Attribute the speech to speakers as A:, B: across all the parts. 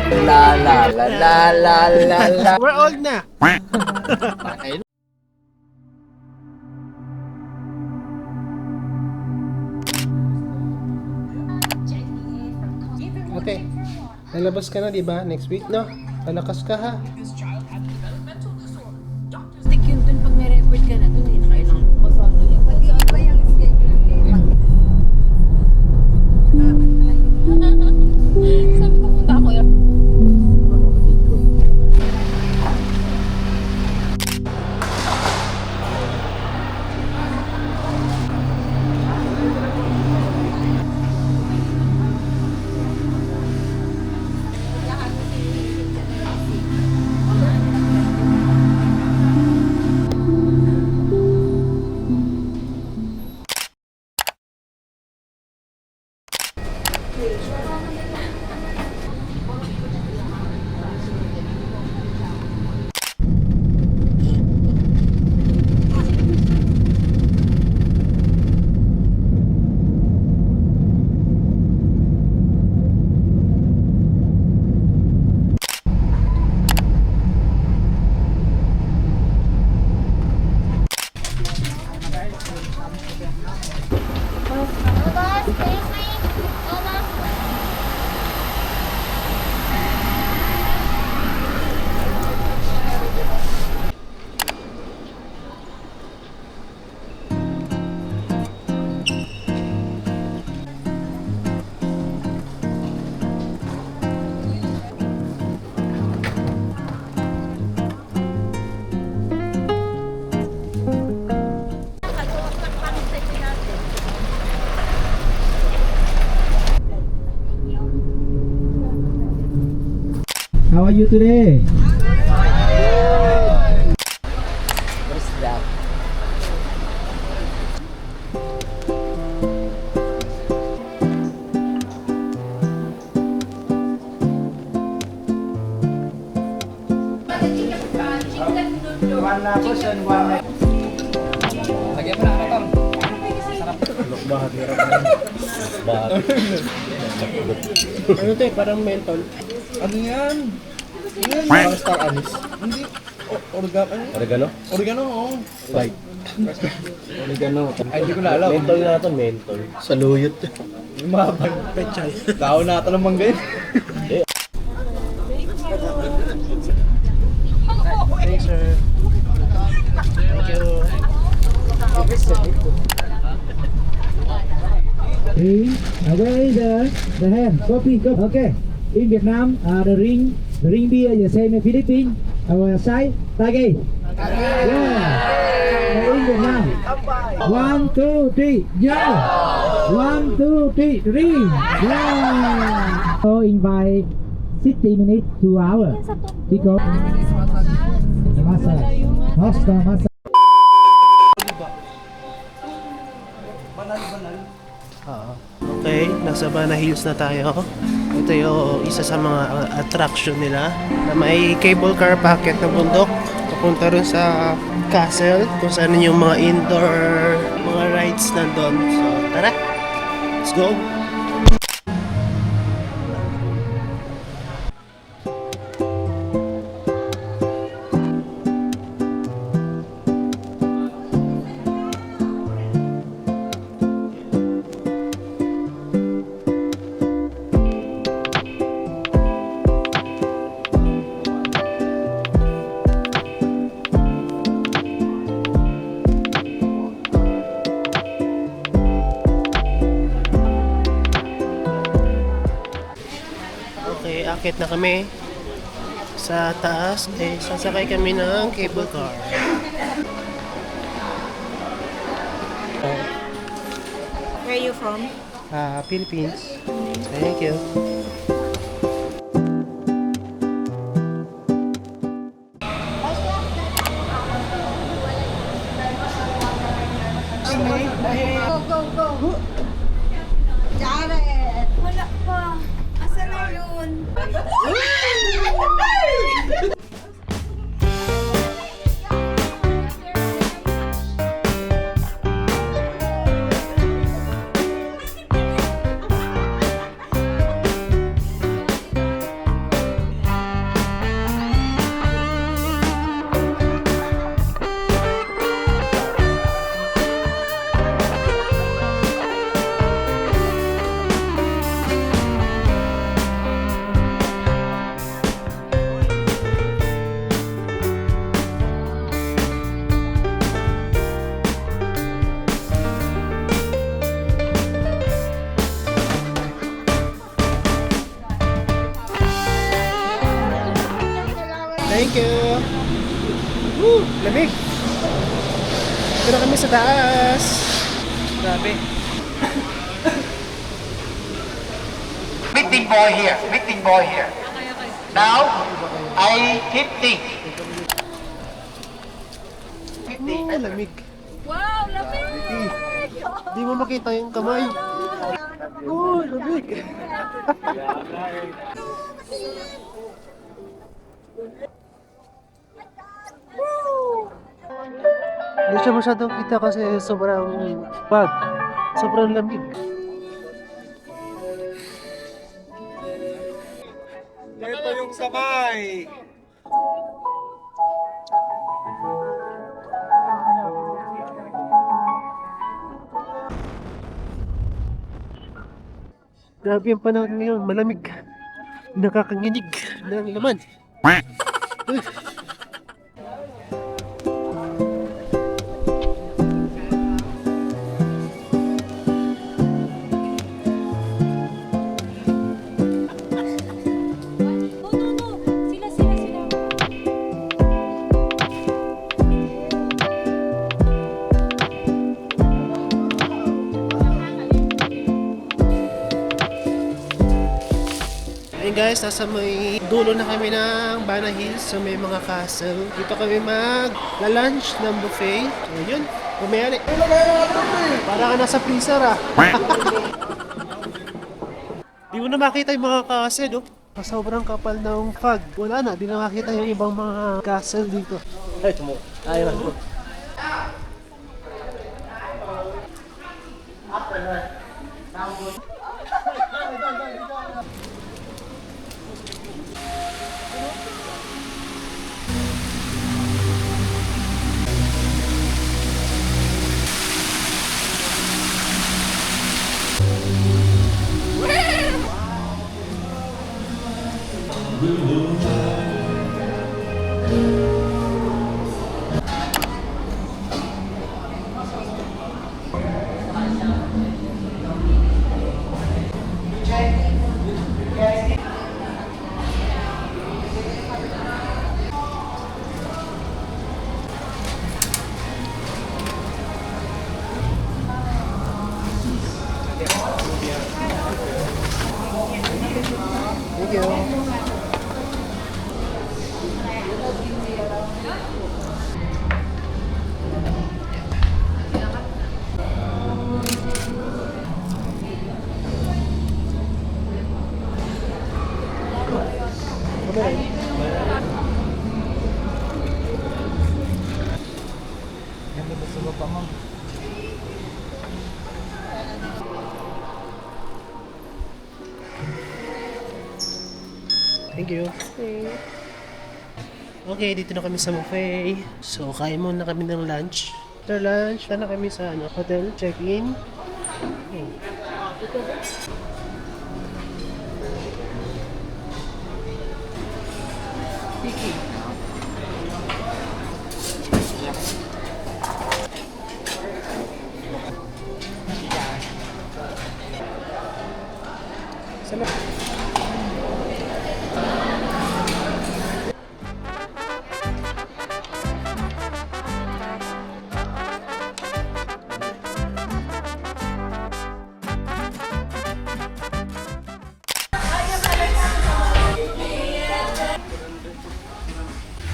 A: La la la la la la la.
B: We're old na. Okay. Lalabas ka na, di ba? Next week, no? Palakas ka, ha?
C: Stick yun dun pag may report ka na dun eh. Nakailangan mo pa sa ano yung
D: Saan ba yung schedule nila?
C: Sabi ko punta ako yun.
E: How are you today?
A: What is that? Lagyan mo na ano tol.
B: Bahat, hirap na. Ano to eh, parang menthol.
F: Ano yan? Parang star anise. Hindi. Oregano? Oregano, oo.
B: Right.
F: Oregano. Ay, hindi ko na alam.
B: Menthol na ito, menthol.
F: Saluyot. Yung mga
B: Pechay.
F: tao na ito ng mangga yun.
B: Hey, sir. Thank you.
E: Ring, away the hand, copy. Okay. In Vietnam, the ring beer the same in Philippines. Our side, Tagay. Yeah. In Vietnam. 1, 2, 3, yeah. 1, 2, 3, ring. Yeah. So in by 60 minutes to hour. Because the massage.
B: Okay, nasa Bana Hills na tayo. Ito yung isa sa mga attraction nila na may cable car packet na bundok papunta rin sa castle kung saan yung mga indoor mga rides nandun. So tara, let's go! Okay, akit na kami sa taas. Sasakay kami ng cable car.
D: Where are you from?
B: Philippines. Thank you.
D: Go, go, go. Jared! Wala pa. Asa na yun?
B: Thank you. Woo! Lamig. Dito na kami sa taas. Grabe.
G: Meeting boy here. Meeting boy here. Now, I 50.
B: Oh, lamig.
D: Wow, lamig!
B: Di mo makita yung kamay. Oh, lamig. Hindi siya masyadong kita kasi sobrang bag. Sobrang lamig.
F: Ito yung kamay.
B: Grabe yung panahon ngayon, malamig. Nakakanginig ng laman.
D: Sila.
B: Ayun guys, nasa may dulo na kami ng Bana Hills, so may mga castle. Dito kami mag-lunch ng buffet. So yun, pumayali. Para ka nasa freezer ah. Di mo na makita yung mga castle, oh. Sobrang kapal ng fog. Wala na, di na makita yung ibang mga castle dito.
F: Ay, ayun.
B: Thank you. Thank you. Okay, dito na kami sa buffet. So, kain muna kami ng lunch. After lunch, na kami sa hotel, check-in.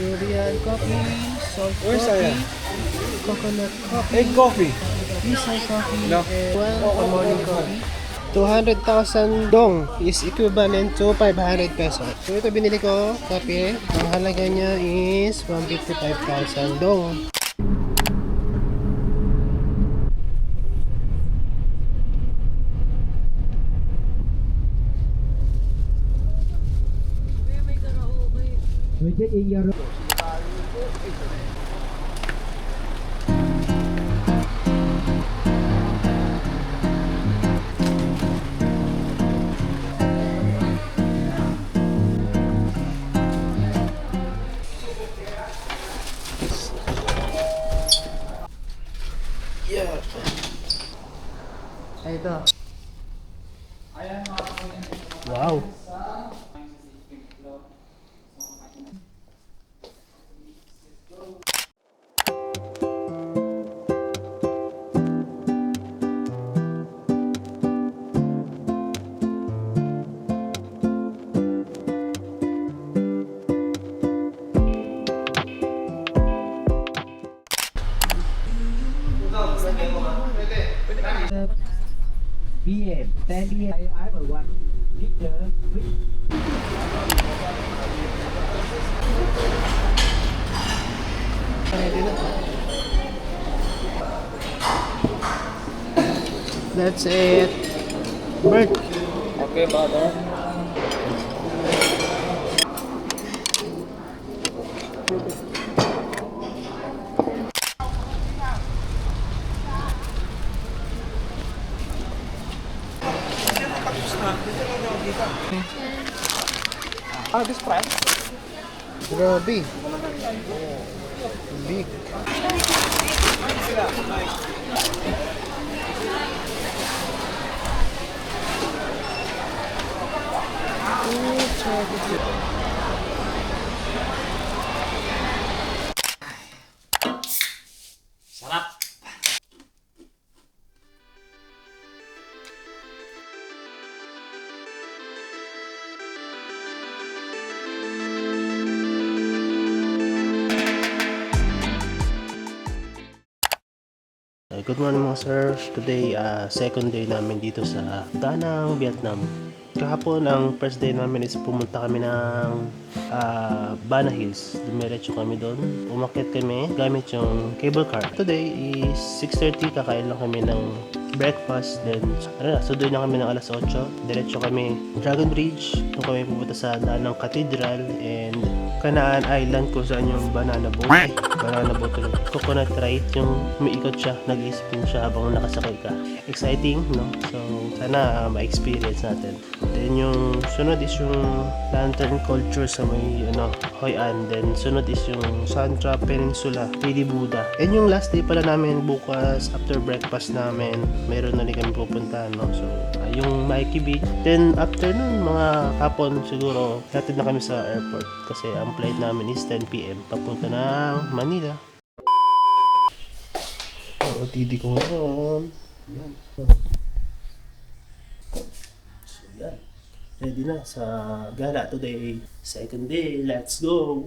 B: Durian coffee, salt
F: Where's
B: coffee,
F: Saya?
B: coconut coffee,
F: Egg coffee.
B: Isai coffee,
F: No.
B: and one morning coffee. 200,000 dong is equivalent to 500 pesos. So ito binili ko, kape. Ang halaga niya is 155,000 dong.
E: We check in your room.
B: Ito. Wow.
E: p.m. Stand here. I have one picture.
B: Ready na. That's it. Bert.
A: Okay, brother. Ah, this price?
B: Grabe. Big.
A: Sarap.
B: Good morning mga sir. Today, second day namin dito sa Da Nang, Vietnam. Kahapon, ang first day namin is pumunta kami ng Bana Hills. Dumiretso kami doon. Umakyat kami gamit yung cable car. Today is 6:30. Kakain lang kami ng breakfast. Then, sunduin na kami ng alas 8. Diretso kami Dragon Bridge. Doon kami pupunta sa Da Nang Cathedral and Kanaan Island kung saan yung banana boat. Banana boat ulit. Coconut ride, yung umiikot siya, nag-spin siya habang nakasakay ka. Exciting, no? So, sana ma-experience natin. Then, yung sunod is yung lantern culture sa may, Hoi An. Then, sunod is yung Santra Peninsula, Lady Buddha. And yung last day pala namin bukas, after breakfast namin, mayroon na rin kami pupuntahan, no? So, yung Mikey Beach. Then, after nun, mga hapon siguro, hatid na kami sa airport. Kasi ang flight namin is 10 p.m. papunta ng Manila. OTD ko ngayon. Yan. So, yan. Ready na sa gala today. Second day. Let's go!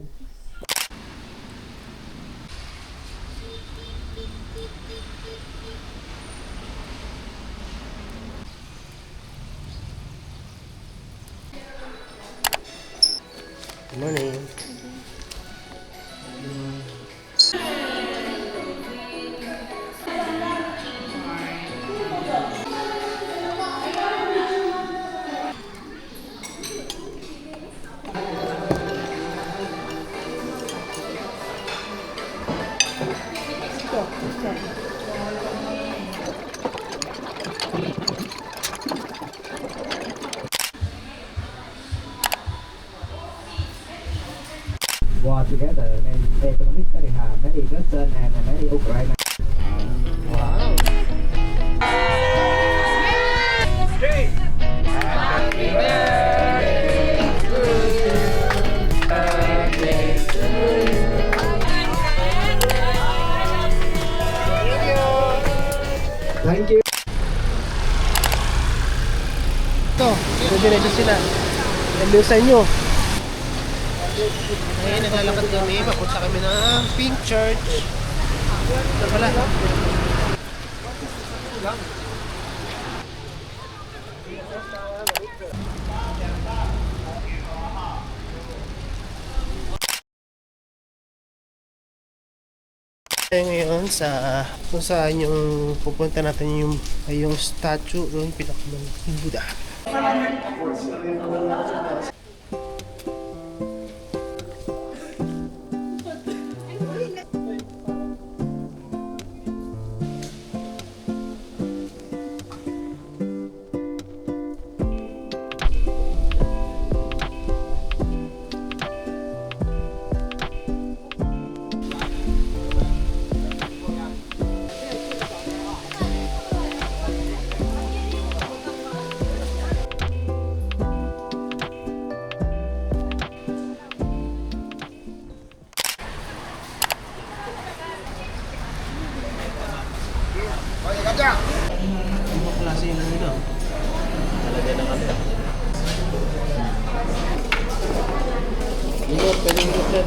B: Good morning.
E: War together and economic very hard. Many Russian and many Ukraine.
B: Wow!
E: Thank you.
B: Ito, diretso sila. Bilisan nyo. Ngayon, naglalakad kami. Papunta kami ng Pink Church. Ito pala. Ngayon sa kung saan yung pupunta natin yung statue yung pinakamalaking Buddha. Ano klase yung nila? Talaga na kami. Dito, pwedeng dito.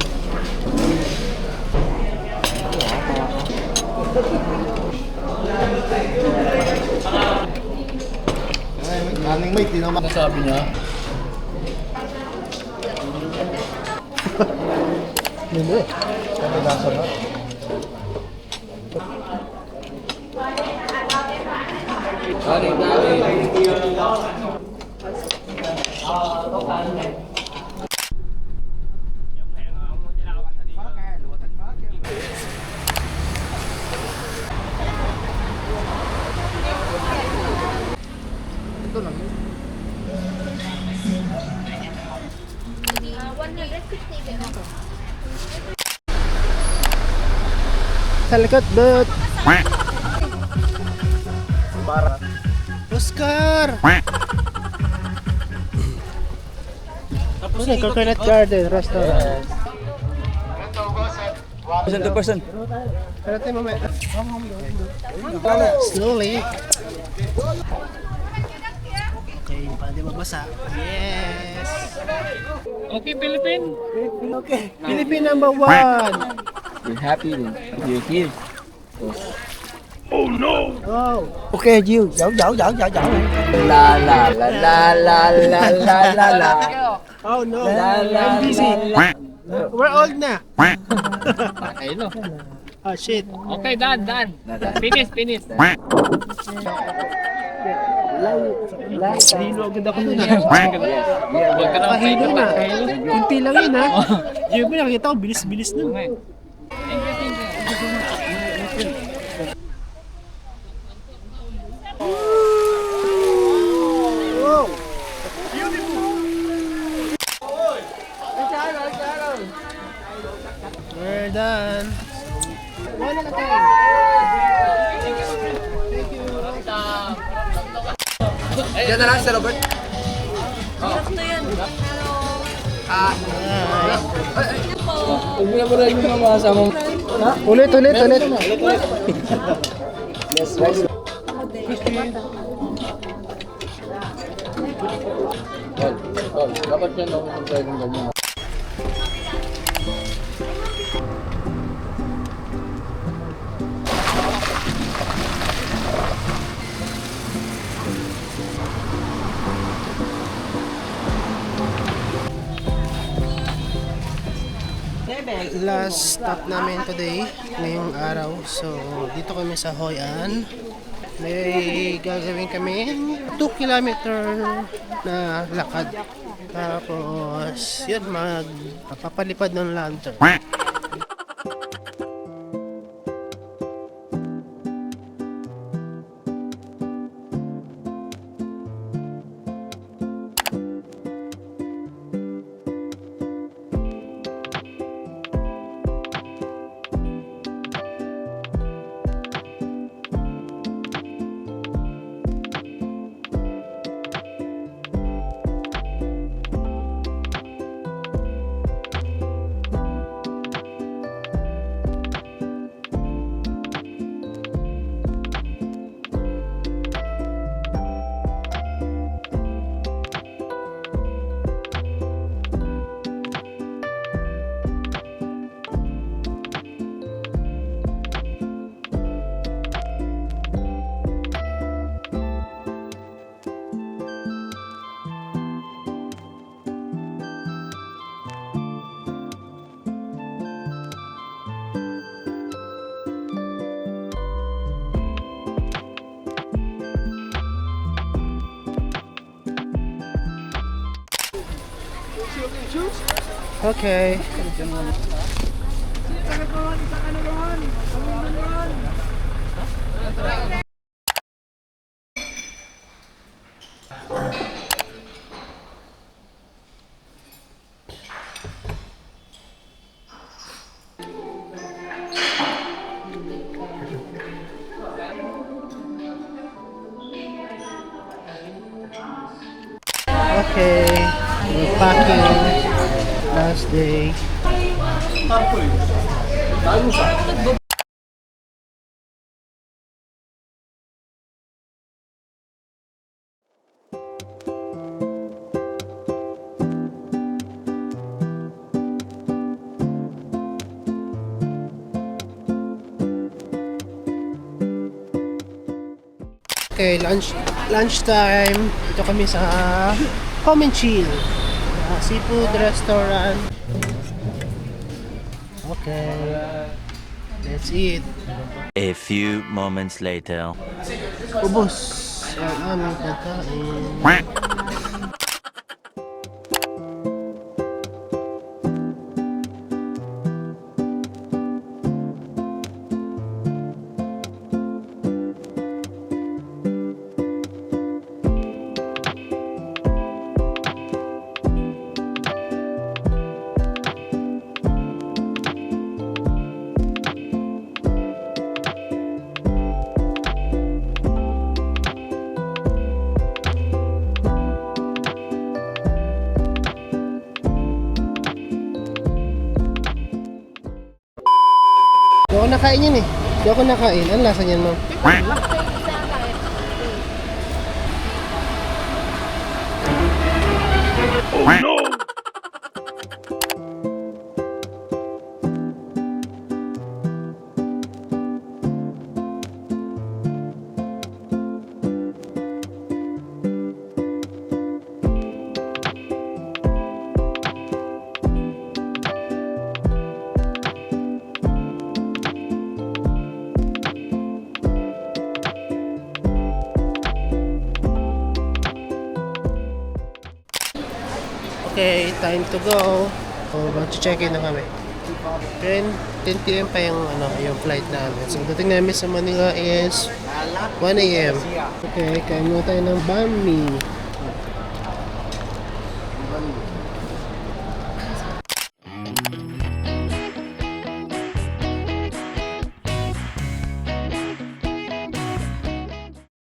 F: running mate, di naman.
A: Ano sabi niya?
F: Hindi. Sabi nasa na.
B: Sa likod, but... Oscar! Ano, Coconut Garden Restaurant.
G: Person to person.
B: Pero tayo mamaya. Slowly. Okay, pwede magbasa. Yes!
A: Okay, Philippine.
B: Okay. Philippine number 1.
A: You're happy then. You're here.
B: Oh.
E: Ok Diêu, dẫu.
A: La la la la la la la la la.
B: Oh no. I'm busy. We're old na.
A: Ayun no.
B: Oh shit.
A: Okay, done. Finish.
B: Hilo agad ako nun ha.
A: Huwag ka naman
B: Kahilo na.
A: kahilo.
B: Kunti lang yun ha. Yung mo nakita ko, bilis-bilis nun. Wow. We're done. Wala na tayo.
A: Diyan na lang si Robert. Huwag mo na pala yung mga kasama mo.
B: Ulit.
A: Dapat yan ako kung tayo ng ganyan.
B: Last stop namin today, ngayong araw. So, dito kami sa Hoi An. May gagawin kami 2 kilometer na lakad. Tapos, yun, magpapalipad ng lantern. Okay. Okay, we're packing. Last day. Okay, lunchtime. Dito kami sa Home and Chill. Seafood restaurant. Okay. Let's eat.
H: A few moments later.
B: Ubus ang aming pagkain. Di ako nakain yan eh. Di ako nakain. Ano lasa niyan, ma'am? Okay, time to go. So, mag-check-in na kami. 10 PM pa yung, yung flight namin. So, dating namin sa Manila is 1 AM. Okay, kain muna tayo ng banh mi.